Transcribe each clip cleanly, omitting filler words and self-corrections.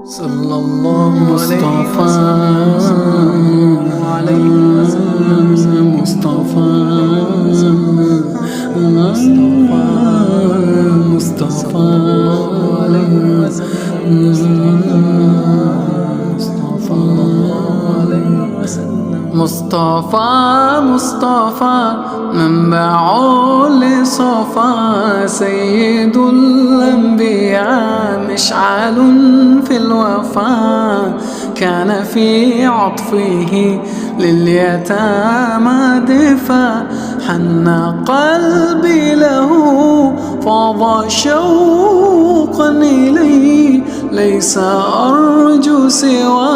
صلى الله مصطفى عليه وسلم مصطفى عليه وسلم مصطفى منبع لصفا سيد الأنبياء مشعل في الوفا كان في عطفه لليتامى دفا حن قلبي له فاض شوقا إليه ليس أرجو سوى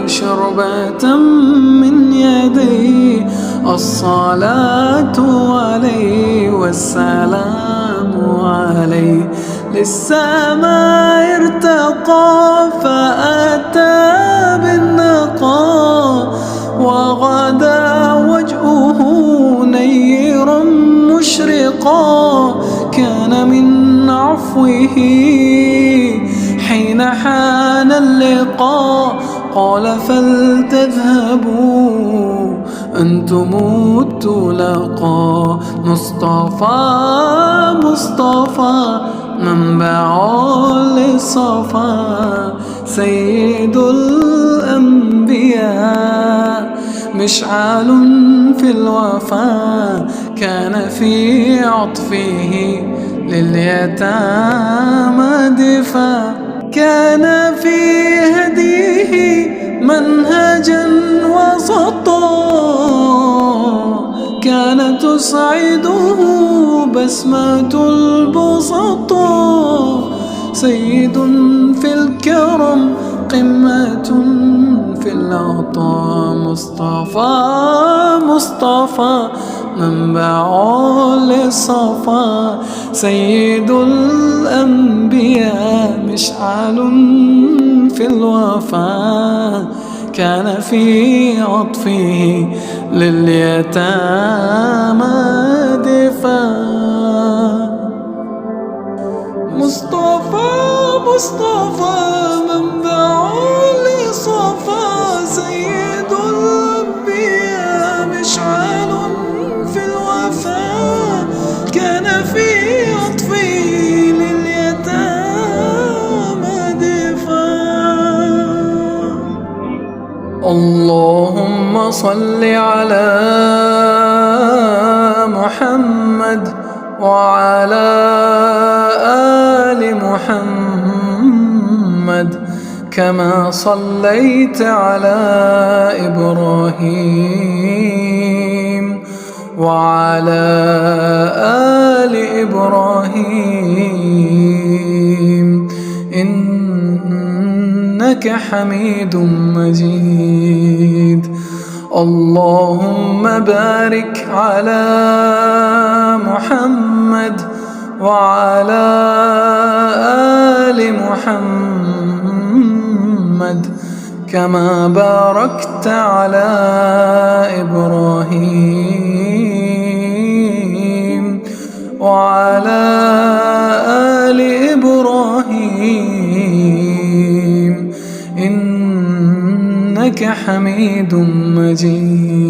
شربة من يدي الصلاة عليه والسلام عليه للسماء ارتقى فأتى بالنقاء وغدا وجهه نيرا مشرقا كان من عفوه حين حان اللقاء قال فلتذهبوا أنتم التلقى مصطفى منبع للصفا سيد الأنبياء مشعل في الوفا كان في عطفه لليتامى دفا كان في هديه منهجا وسطا كانت تسعده بسمة البسطاء سيد في الكرم قمة في العطاء مصطفى منبع للصفا سيد الأنبياء مشعل في الوفا كان في عطفه لليتامى دفا مصطفى منبع للصفا سيد الأنبياء مشعل في الوفا كان في عطفه لليتامى دفا اللهم صل على محمد وعلى آل محمد كما صليت على إبراهيم وعلى آل إبراهيم إنك حميد مجيد اللهم بارك على محمد وعلى آل محمد كما باركت على إبراهيم وعلى آل إبراهيم إنك حميد مجيد.